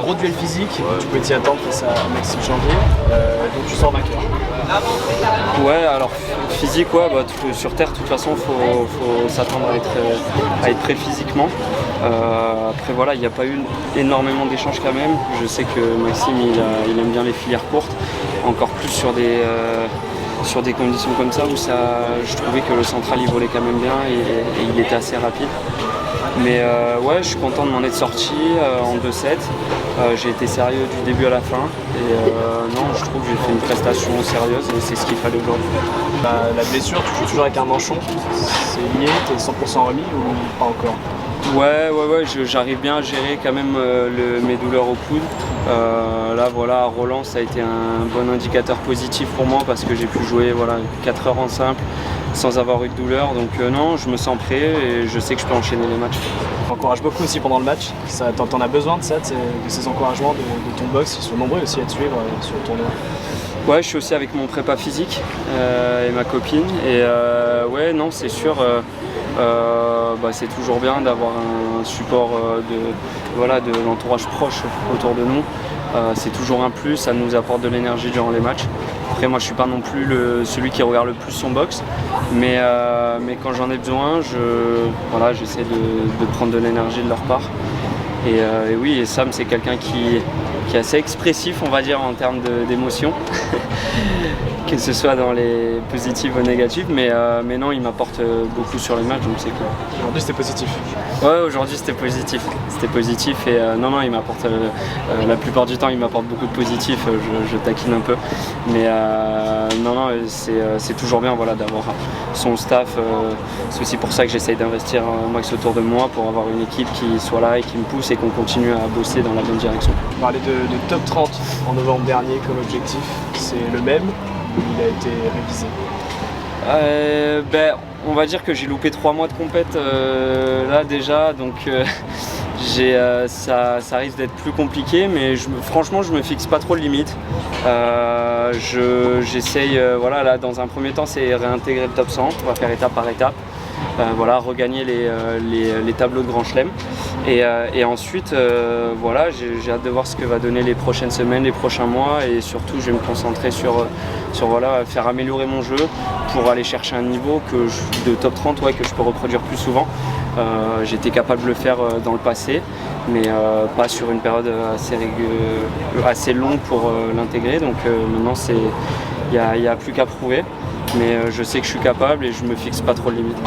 gros duel physique, tu peux t'y attendre face à Maxime Janvier, donc tu sors vainqueur. Ouais, alors physique, ouais, sur terre, de toute façon, faut s'attendre à être prêt physiquement. Après, voilà, il n'y a pas eu énormément d'échanges quand même. Je sais que Maxime, il aime bien les filières courtes, encore plus sur des conditions comme ça où je trouvais que le central il volait quand même bien et il était assez rapide. Mais ouais, je suis content de m'en être sorti en 2-7. J'ai été sérieux du début à la fin et non, je trouve que j'ai fait une prestation sérieuse et c'est ce qu'il fallait aujourd'hui. La blessure, tu joues toujours avec un manchon, c'est lié, t'es 100% remis ou pas encore? Ouais, j'arrive bien à gérer quand même mes douleurs au coude. Là, voilà, à Roland, ça a été un bon indicateur positif pour moi parce que j'ai pu jouer 4 heures en simple sans avoir eu de douleur. Donc non, je me sens prêt et je sais que je peux enchaîner les matchs. T'encourages beaucoup aussi pendant le match, t'en as besoin de ça, de ces encouragements de ton box, ils sont nombreux aussi à te suivre sur le tournoi. Ouais, je suis aussi avec mon prépa physique et ma copine. Et ouais, non, c'est sûr, c'est toujours bien d'avoir un support de l'entourage proche autour de nous. C'est toujours un plus, ça nous apporte de l'énergie durant les matchs. Après, moi, je suis pas non plus celui qui regarde le plus son box, mais quand j'en ai besoin, j'essaie de prendre de l'énergie de leur part. Et oui, et Sam, c'est quelqu'un qui est assez expressif, on va dire, en termes d'émotions, que ce soit dans les positives ou négatives, mais non, il m'apporte beaucoup sur les matchs, donc c'est cool. Aujourd'hui, c'était positif? Ouais, aujourd'hui, c'était positif. C'était positif et non, il m'apporte, la plupart du temps, il m'apporte beaucoup de positif, je taquine un peu, mais non, c'est toujours bien d'avoir son staff. C'est aussi pour ça que j'essaye d'investir un max autour de moi pour avoir une équipe qui soit là et qui me pousse et qu'on continue à bosser dans la bonne direction. On parlait de top 30 en novembre dernier comme objectif, c'est le même ou il a été révisé? On va dire que j'ai loupé 3 mois de compète là déjà, donc ça risque d'être plus compliqué, mais franchement je me fixe pas trop de limites. J'essaye, là dans un premier temps c'est réintégrer le top 100, on va faire étape par étape. Regagner les tableaux de Grand Chelem et ensuite j'ai hâte de voir ce que va donner les prochaines semaines, les prochains mois et surtout je vais me concentrer sur faire améliorer mon jeu pour aller chercher un niveau de top 30 que je peux reproduire plus souvent. J'étais capable de le faire dans le passé mais pas sur une période assez longue pour l'intégrer, donc maintenant il n'y a plus qu'à prouver. Mais je sais que je suis capable et je me fixe pas trop de limites.